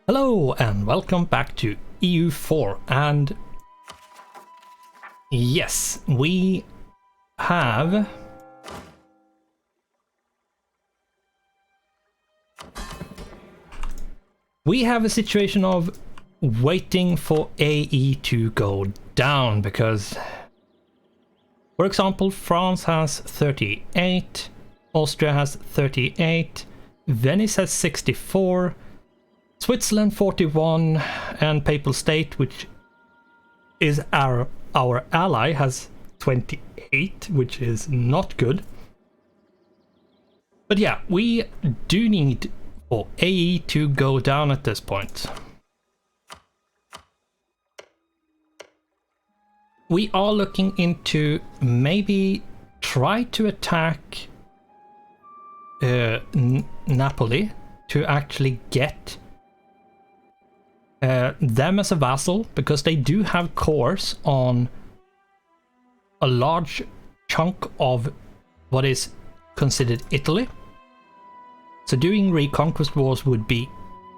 Hello and welcome back to EU4, and yes, we have a situation of waiting for AE to go down because, for example, France has 38, Austria has 38, Venice has 64, Switzerland 41, and Papal State, which is our ally, has 28, which is not good. But yeah, we do need for AE to go down at this point. We are looking into maybe try to attack Napoli to actually get them as a vassal, because they do have cores on a large chunk of what is considered Italy. So doing reconquest wars would be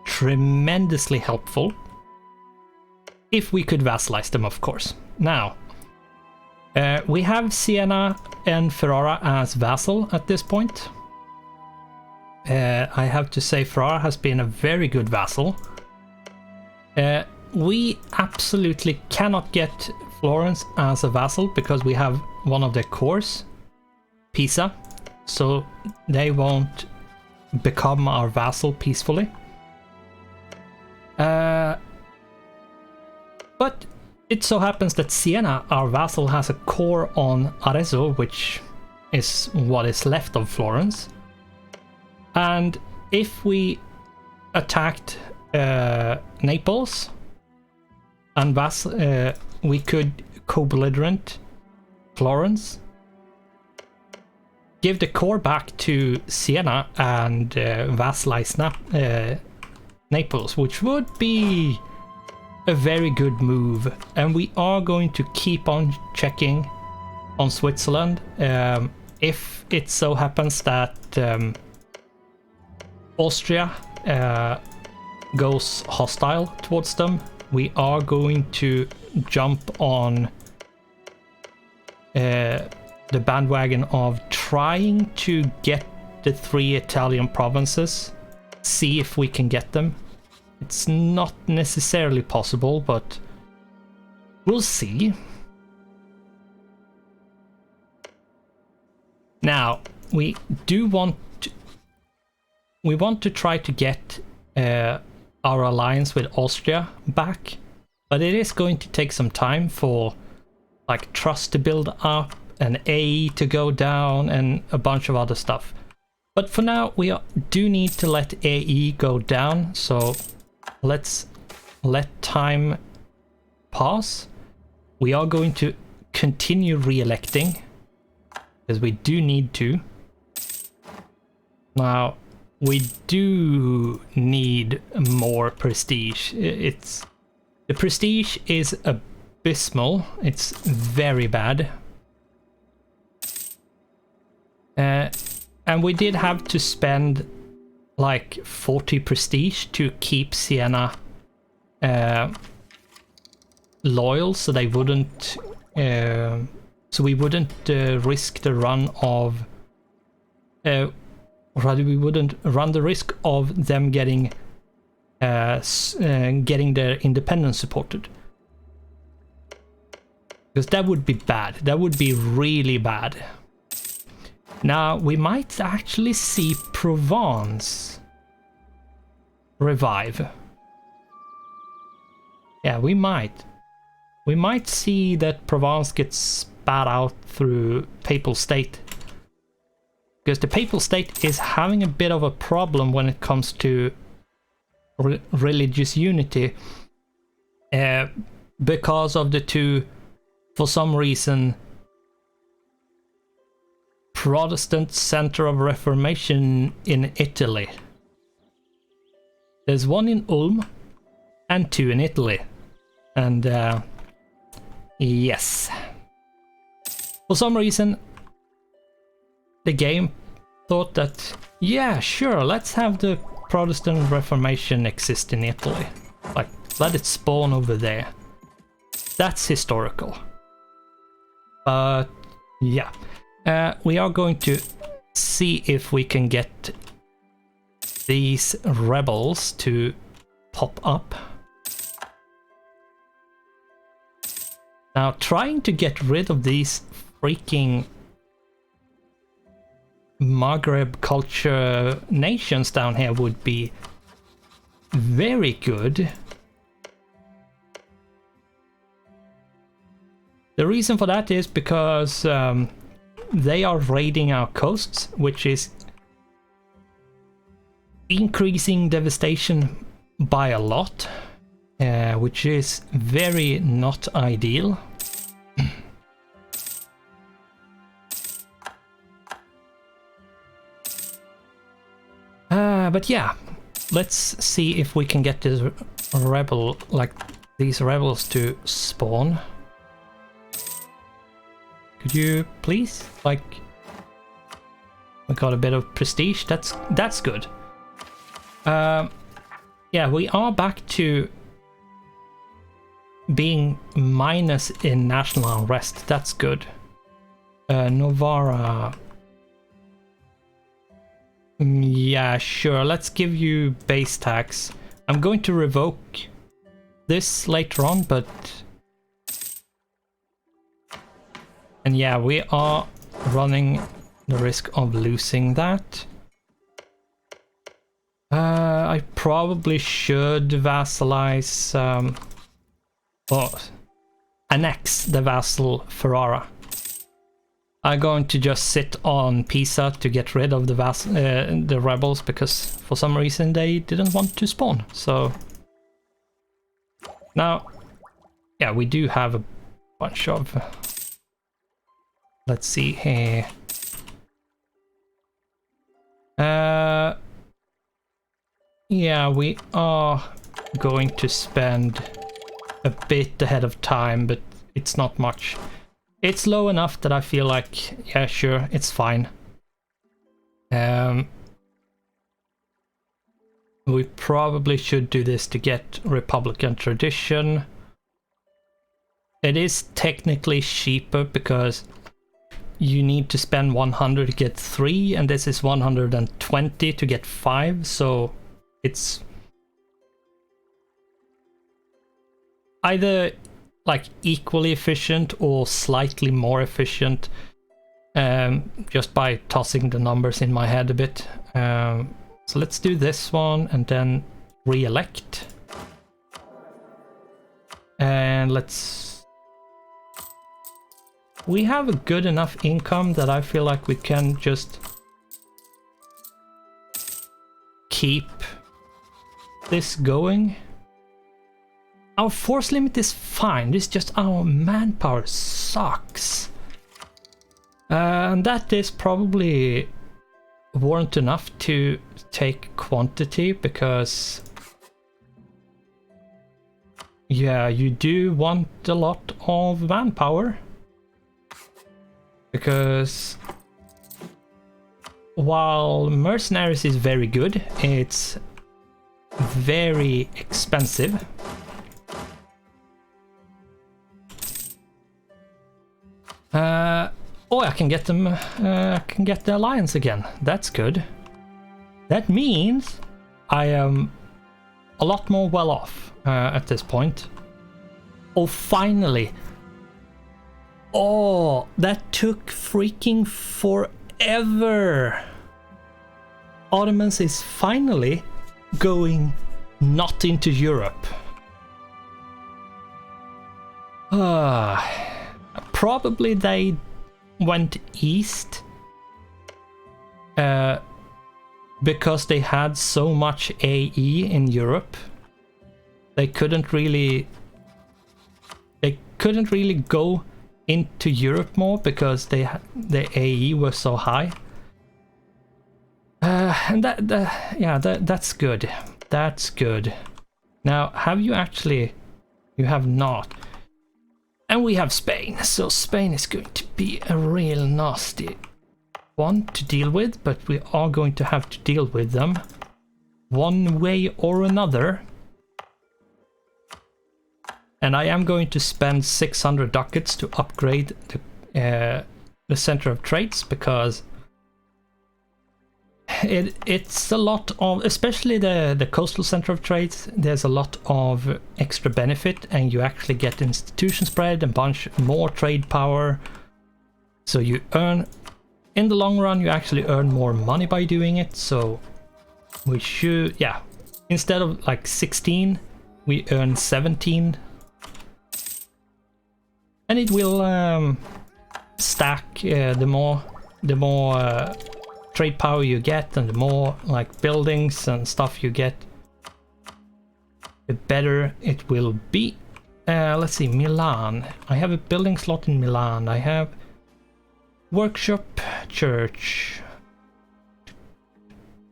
tremendously helpful if we could vassalize them, of course. Now, we have Siena and Ferrara as vassal at this point. I have to say Ferrara has been a very good vassal. We absolutely cannot get Florence as a vassal because we have one of their cores, Pisa, so they won't become our vassal peacefully. But it so happens that Siena, our vassal, has a core on Arezzo, which is what is left of Florence. And if we attacked Naples and we could co-belligerent Florence, give the core back to Siena, and vassalize Naples, which would be a very good move. And we are going to keep on checking on Switzerland. If it so happens that Austria goes hostile towards them, we are going to jump on the bandwagon of trying to get the 3 Italian provinces, see if we can get them. It's not necessarily possible, but we'll see. Now, we want to try to get our alliance with Austria back, but it is going to take some time for like trust to build up and AE to go down and a bunch of other stuff. But for now, we do need to let AE go down, so let's let time pass. We are going to continue re-electing because we do need to. Now, we do need more prestige. The prestige is abysmal. It's very bad. And we did have to spend like 40 prestige to keep Siena loyal, so they wouldn't we wouldn't risk the run of rather, we wouldn't run the risk of them getting their independence supported, because that would be bad. That would be really bad. Now, we might actually see Provence revive. Yeah, we might. We might see that Provence gets spat out through Papal State, because the Papal State is having a bit of a problem when it comes to religious unity, because of the two, for some reason, Protestant center of Reformation in Italy. There's one in Ulm and 2 in Italy. And yes, for some reason the game thought that, yeah, sure, let's have the Protestant Reformation exist in Italy. Like, let it spawn over there. That's historical. But yeah, we are going to see if we can get these rebels to pop up. Now, trying to get rid of these freaking Maghreb culture nations down here would be very good. The reason for that is because they are raiding our coasts, which is increasing devastation by a lot, which is very not ideal. But yeah, let's see if we can get this rebel, like these rebels, to spawn. Could you please, like, we got a bit of prestige. That's good. Yeah, we are back to being minus in national unrest. That's good. Novara. Yeah, sure. Let's give you base tax. I'm going to revoke this later on, but... And yeah, we are running the risk of losing that. I probably should vassalize... or annex the vassal Ferrara. I'm going to just sit on Pisa to get rid of the rebels, because for some reason they didn't want to spawn. So now, yeah, we do have a bunch of... Let's see here. Yeah, we are going to spend a bit ahead of time, but it's not much. It's low enough that I feel like, yeah, sure, it's fine. We probably should do this to get Republican tradition. It is technically cheaper because you need to spend 100 to get 3, and this is 120 to get 5, so it's either like equally efficient or slightly more efficient, just by tossing the numbers in my head a bit. So let's do this one and then re-elect. And let's... We have a good enough income that I feel like we can just keep this going. Our force limit is fine, it's just our manpower sucks. And that is probably warrant enough to take quantity, because yeah, you do want a lot of manpower. Because while mercenaries is very good, it's very expensive. Oh, I can get them. I can get the alliance again. That's good. That means I am a lot more well off at this point. Oh, finally! Oh, that took freaking forever. Ottomans is finally going not into Europe. Probably they went east because they had so much AE in Europe. They couldn't really go into Europe more because the AE was so high. And that's good. That's good. Now, have you actually? You have not. And we have Spain, so Spain is going to be a real nasty one to deal with, but we are going to have to deal with them. one way or another. And I am going to spend 600 ducats to upgrade the center of trades, because it's a lot of, especially the coastal center of trades, there's a lot of extra benefit, and you actually get institution spread and bunch more trade power. So you earn, in the long run, you actually earn more money by doing it. So we should, yeah, instead of like 16, we earn 17. And it will stack the more trade power you get, and the more like buildings and stuff you get, the better it will be. Let's see, Milan. I have a building slot in Milan. I have workshop, church.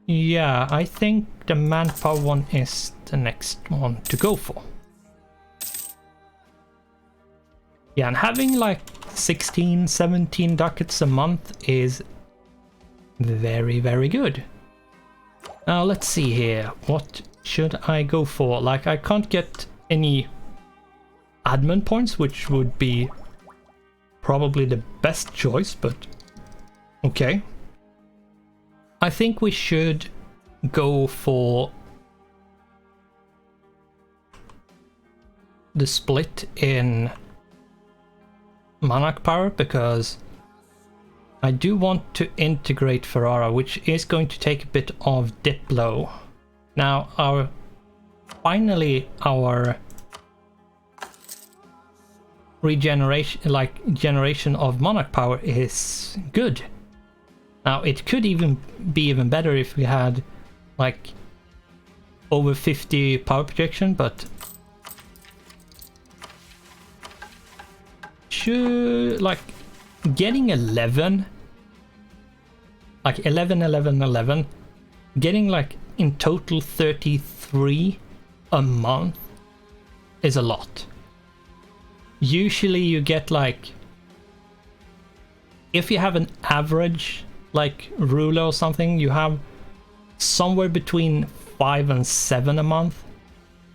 Yeah, I think the manpower one is the next one to go for. Yeah, and having like 16, 17 ducats a month is very, very good. Now let's see here. What should I go for? Like, I can't get any admin points, which would be probably the best choice, but okay. I think we should go for the split in monarch power, because I do want to integrate Ferrara, which is going to take a bit of Diplo. Now finally our regeneration, like generation of monarch power, is good. Now it could even be even better if we had like over 50 power projection, but should, like, getting 11, like 11, 11, 11, getting like in total 33 a month is a lot. Usually you get like, if you have an average like ruler or something, you have somewhere between 5 and 7 a month.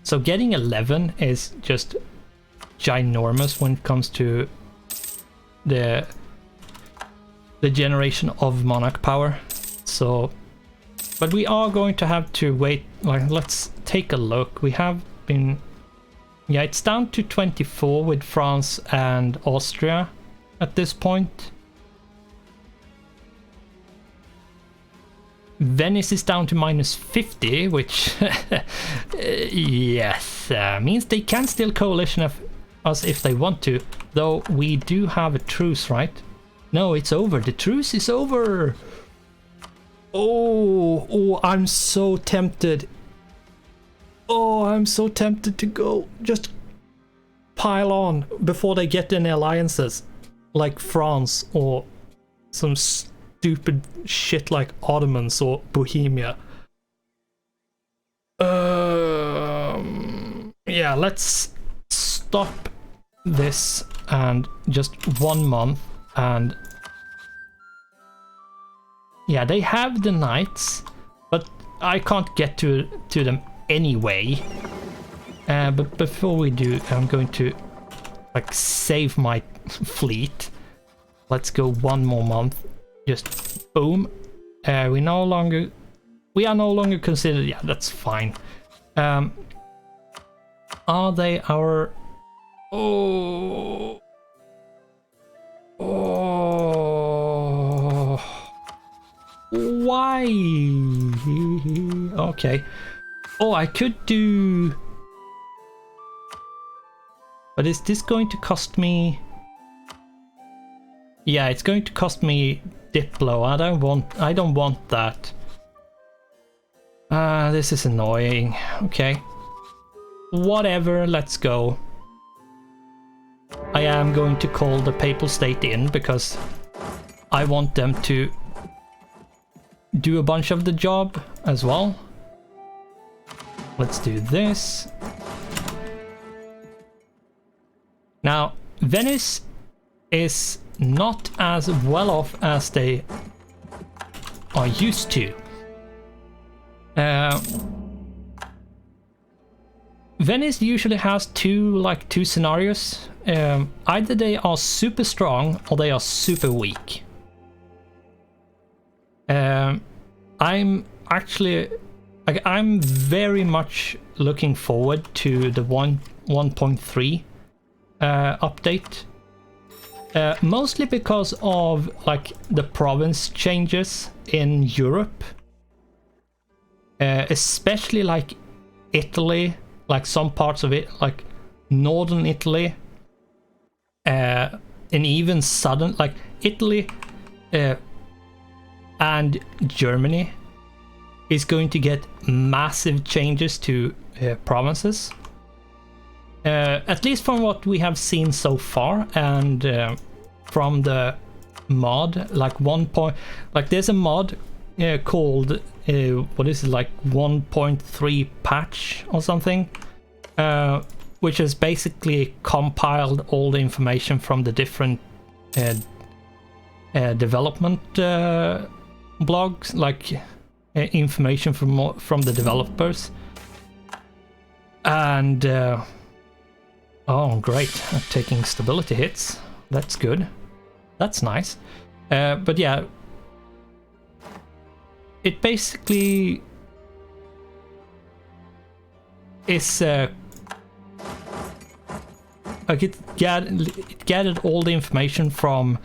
So getting 11 is just ginormous when it comes to the generation of monarch power. So, but we are going to have to wait. Like, let's take a look. We have been, yeah, it's down to 24 with France and Austria at this point. Venice is down to -50, which yes, means they can still coalition us if they want to, though we do have a truce, right? No, it's over. The truce is over. Oh, I'm so tempted. Oh, I'm so tempted to go just pile on before they get any alliances like France or some stupid shit like Ottomans or Bohemia. Yeah, let's stop this and just 1 month. And yeah, they have the knights, but I can't get to them anyway. But before we do, I'm going to like save my fleet. Let's go 1 more month. Just boom. We are no longer considered. Yeah, that's fine. Are they our? Oh. Why? Okay. Oh, I could do. But is this going to cost me? Yeah, it's going to cost me Diplo. I don't want that. This is annoying. Okay. Whatever, let's go. I am going to call the Papal State in because I want them to do a bunch of the job as well. Let's do this. Now, Venice is not as well off as they are used to. Venice usually has two scenarios. Either they are super strong or they are super weak. I'm actually I'm very much looking forward to the 1.3 update. Mostly because of like the province changes in Europe. Especially like Italy, like some parts of it, like northern Italy, and even southern, like Italy and Germany is going to get massive changes to provinces. At least from what we have seen so far, and from the mod, like there's a mod called what is it, like 1.3 patch or something, which has basically compiled all the information from the different development blogs, like information from the developers. And oh great, I'm taking stability hits. That's good. That's nice. But yeah, it basically is like it gathered all the information from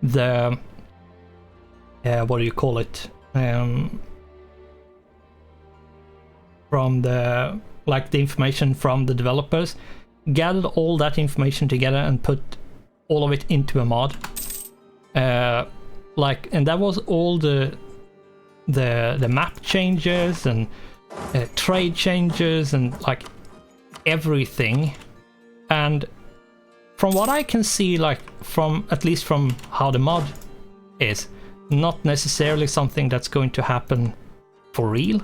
the what do you call it, from the the information from the developers, gathered all that information together and put all of it into a mod, and that was all the map changes and trade changes and like everything. And from what I can see, like from at least from how the mod is, not necessarily something that's going to happen for real,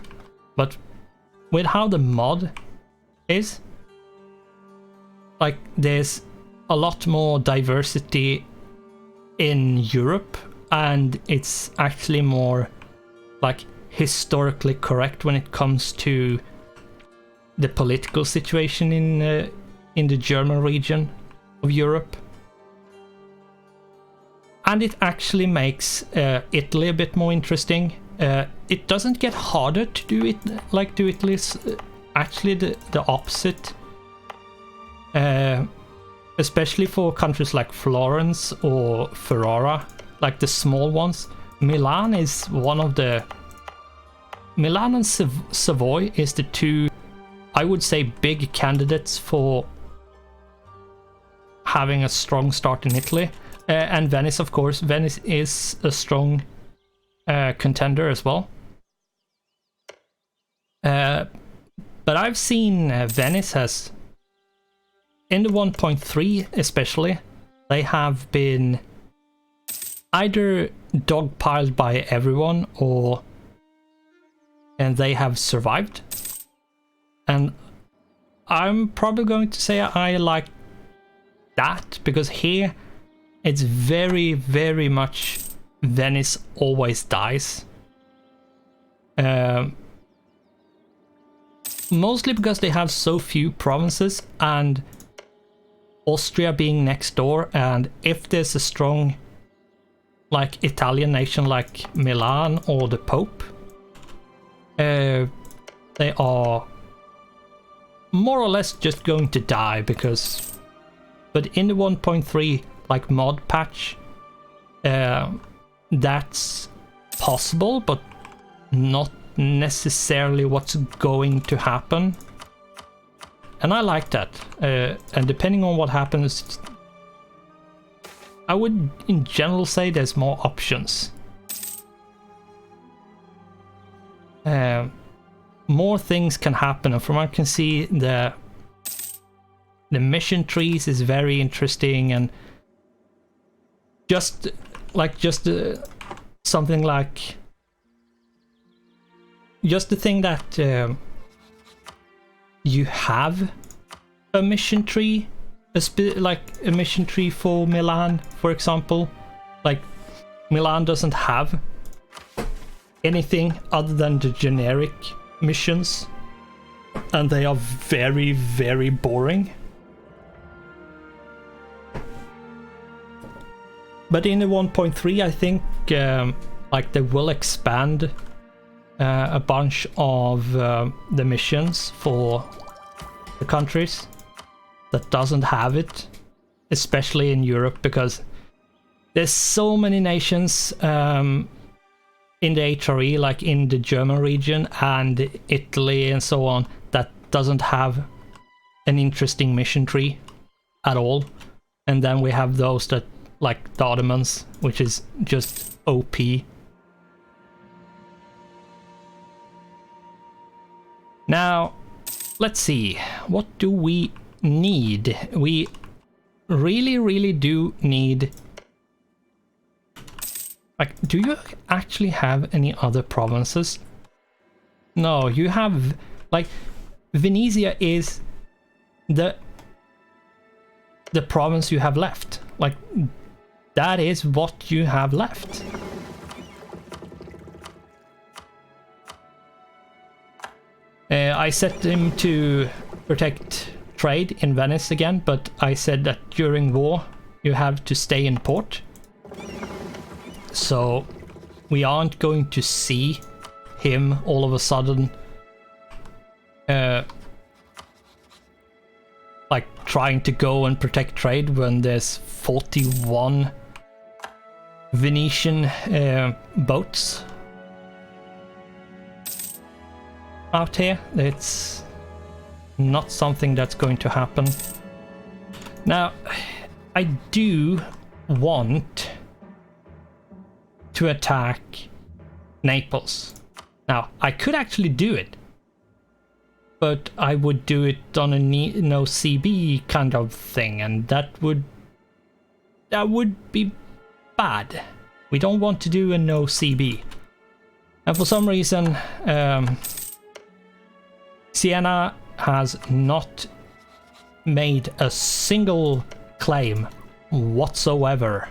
but with how the mod is, like there's a lot more diversity in Europe, and it's actually more like historically correct when it comes to the political situation in the German region of Europe. And it actually makes Italy a bit more interesting. It doesn't get harder to do it like do Italy's, actually the opposite. Especially for countries like Florence or Ferrara, like the small ones. Milan is one of the... Milan and Savoy is the two, I would say, big candidates for having a strong start in Italy. And Venice, of course. Venice is a strong contender as well. But I've seen Venice has, in the 1.3 especially, they have been either dogpiled by everyone and they have survived. And I'm probably going to say I like that, because here it's very, very much Venice always dies. Mostly because they have so few provinces, and Austria being next door, and if there's a strong like Italian nation like Milan or the Pope, they are more or less just going to die. Because but in the 1.3 like mod patch, that's possible, but not necessarily what's going to happen. And I like that. And depending on what happens, I would in general say there's more options. More things can happen, and from what I can see, the mission trees is very interesting, and just something like just the thing that you have a mission tree, like a mission tree for Milan, for example. Like Milan doesn't have anything other than the generic missions, and they are very, very boring. But in the 1.3, I think like they will expand a bunch of the missions for the countries that doesn't have it, especially in Europe, because there's so many nations in the HRE, like in the German region and Italy and so on, that doesn't have an interesting mission tree at all. And then we have those that, like the Ottomans, which is just OP. Now, let's see, what do we need? We really, really do need... Like, do you actually have any other provinces? No, you have... Like, Venezia is the province you have left. Like, that is what you have left. I set him to protect trade in Venice again, but I said that during war you have to stay in port. So we aren't going to see him all of a sudden like trying to go and protect trade when there's 41 Venetian boats out here. It's not something that's going to happen. Now, I do want to attack Naples. Now, I could actually do it, but I would do it on a no CB kind of thing, and that would be bad. We don't want to do a no CB. And for some reason, Siena has not made a single claim whatsoever.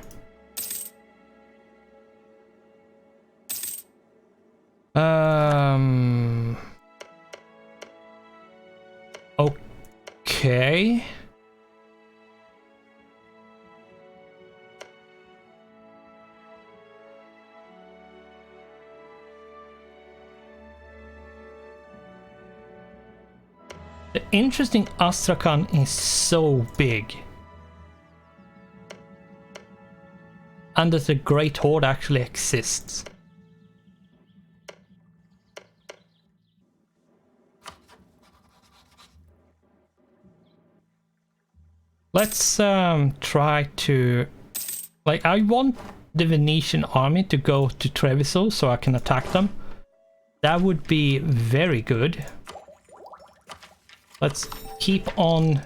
Okay. The interesting Astrakhan is so big. And that the Great Horde actually exists. Let's try to... Like, I want the Venetian army to go to Treviso so I can attack them. That would be very good. Let's keep on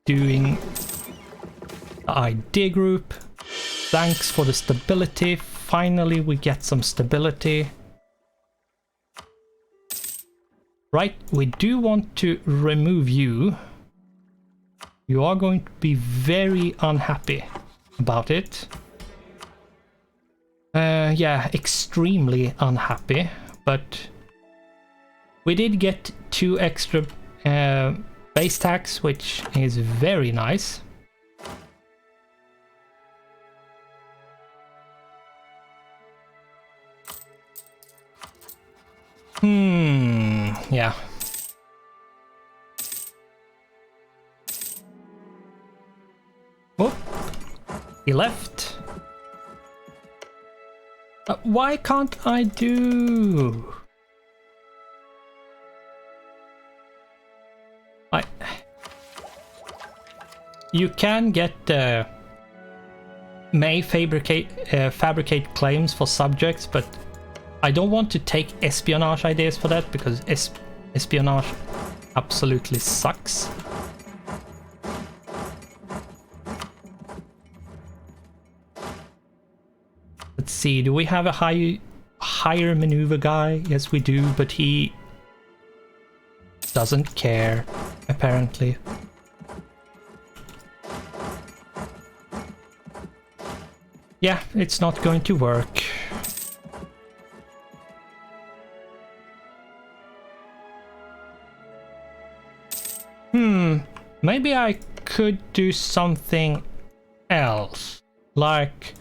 doing the idea group. Thanks for the stability. Finally, we get some stability. Right, we do want to remove you. You are going to be very unhappy about it. Yeah, extremely unhappy, but we did get 2 extra base tax, which is very nice. Yeah. Oh, he left. Why can't I do? You can get may fabricate claims for subjects, but I don't want to take espionage ideas for that because espionage absolutely sucks. Let's see, do we have a higher maneuver guy? Yes, we do, but he doesn't care, apparently. Yeah, it's not going to work. Maybe I could do something else. Like...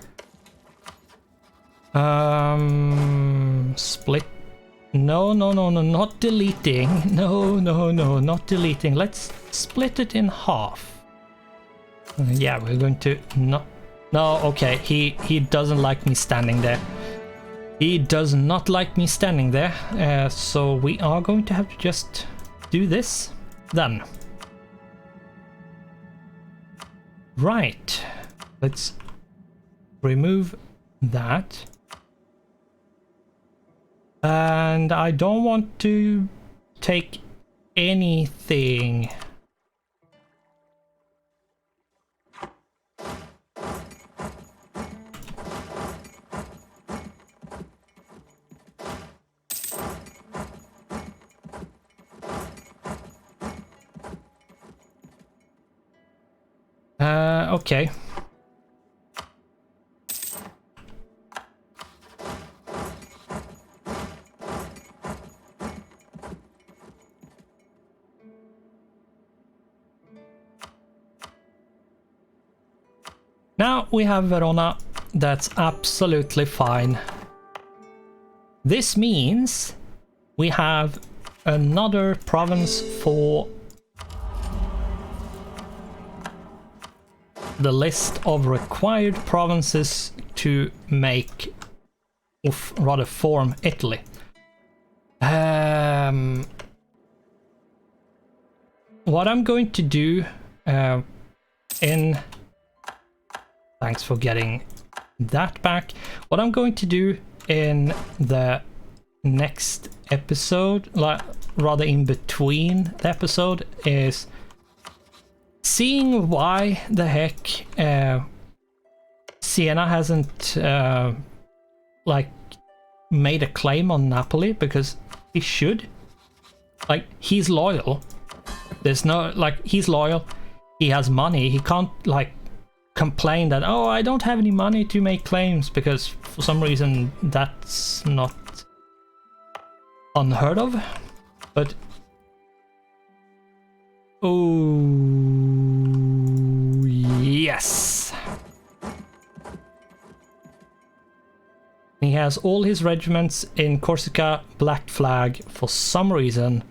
split... No, not deleting. No, not deleting. Let's split it in half. Yeah, we're going to... No, okay, he doesn't like me standing there. He does not like me standing there, so we are going to have to just do this then. Right, let's remove that. And I don't want to take anything. Okay. Now we have Verona. That's absolutely fine. This means we have another province for the list of required provinces to make, or rather form, Italy. What I'm going to do in... Thanks for getting that back. What I'm going to do in the next episode, like rather in between the episode, is seeing why the heck Siena hasn't like made a claim on Napoli, because he should. Like, he's loyal. There's no, like, he's loyal. He has money. He can't like complain that, oh, I don't have any money to make claims, because for some reason that's not unheard of. But oh yes, he has all his regiments in Corsica, Black Flag, for some reason.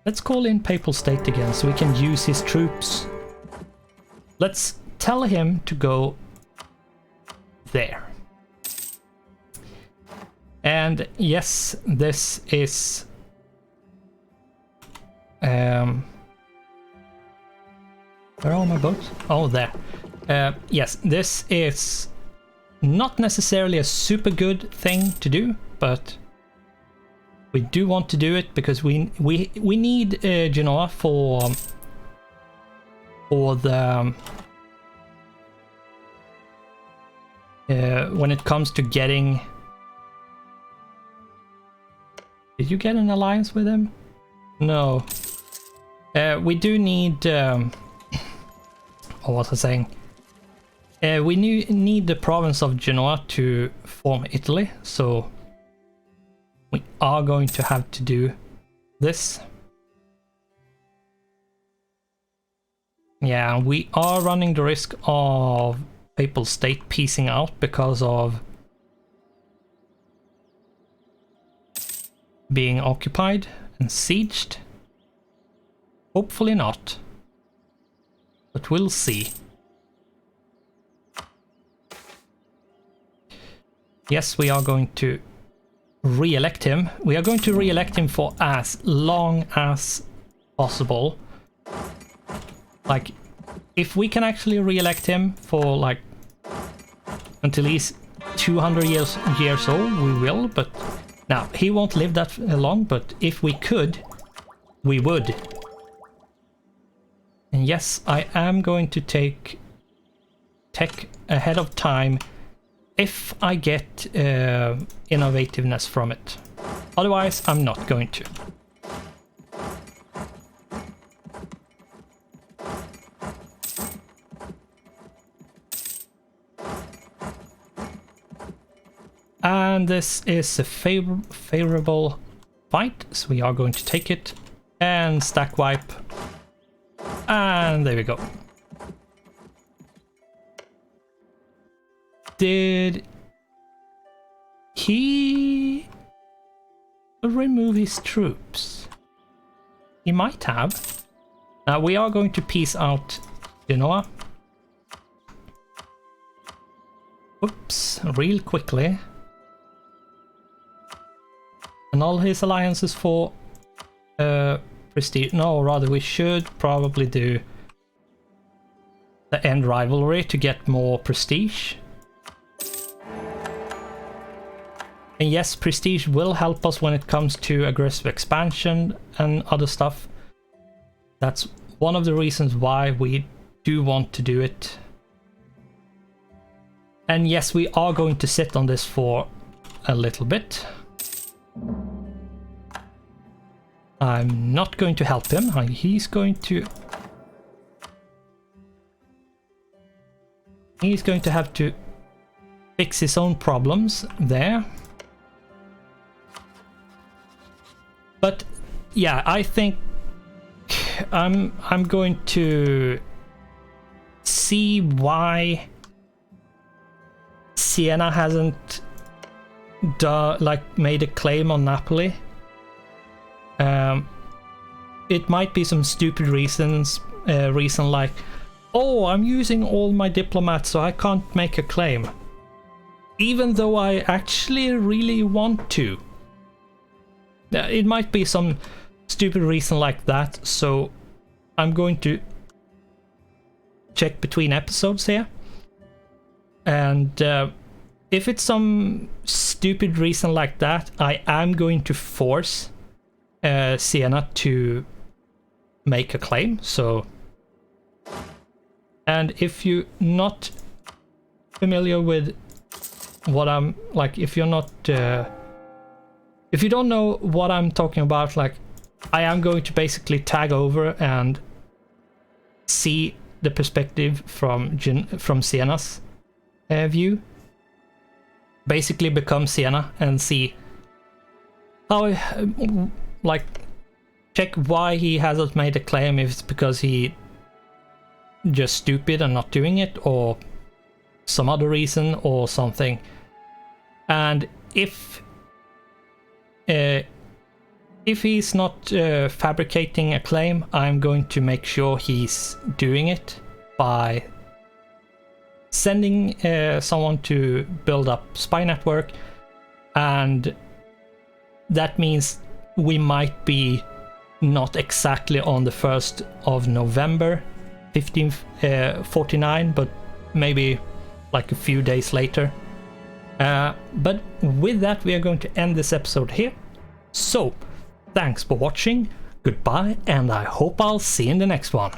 Let's call in Papal State again so we can use his troops. Let's tell him to go there. And yes, this is where are my boats? Oh, there. Yes, this is not necessarily a super good thing to do, but we do want to do it because we need Genoa for the when it comes to getting. Did you get an alliance with him? No. We do need. What was I saying? We need the province of Genoa to form Italy, so we are going to have to do this. Yeah, we are running the risk of Papal State piecing out because of being occupied and sieged. Hopefully not, but we'll see. Yes, we are going to re-elect him. We are going to re-elect him for as long as possible. Like, if we can actually re-elect him for like until he's 200 years old, we will. But now he won't live that long. But if we could, we would. And yes, I am going to take tech ahead of time if I get innovativeness from it. Otherwise, I'm not going to. And this is a favorable fight, so we are going to take it and stack wipe. And there we go. Did he remove his troops? He might have. Now we are going to peace out Genoa. Oops, real quickly. And all his alliances for prestige. No, rather we should probably do the end rivalry to get more prestige. And yes, prestige will help us when it comes to aggressive expansion and other stuff. That's one of the reasons why we do want to do it. And yes, we are going to sit on this for a little bit. I'm not going to help him. He's going to have to fix his own problems there. But yeah, I think I'm going to see why Siena hasn't made a claim on Napoli. It might be some stupid reason like, oh, I'm using all my diplomats so I can't make a claim, even though I actually really want to. It might be some stupid reason like that, so I'm going to check between episodes here. And if it's some stupid reason like that, I am going to force Siena to make a claim. So, and if you're not familiar with what I'm like, if you're not if you don't know what I'm talking about, like, I am going to basically tag over and see the perspective from Siena's view. Basically become Siena and see how, like, check why he hasn't made a claim, if it's because he just stupid and not doing it, or some other reason or something. And if he's not fabricating a claim, I'm going to make sure he's doing it by sending someone to build up spy network, and that means we might be not exactly on the 1st of November 1549, but maybe like a few days later. But with that, we are going to end this episode here. So, thanks for watching, goodbye, and I hope I'll see you in the next one.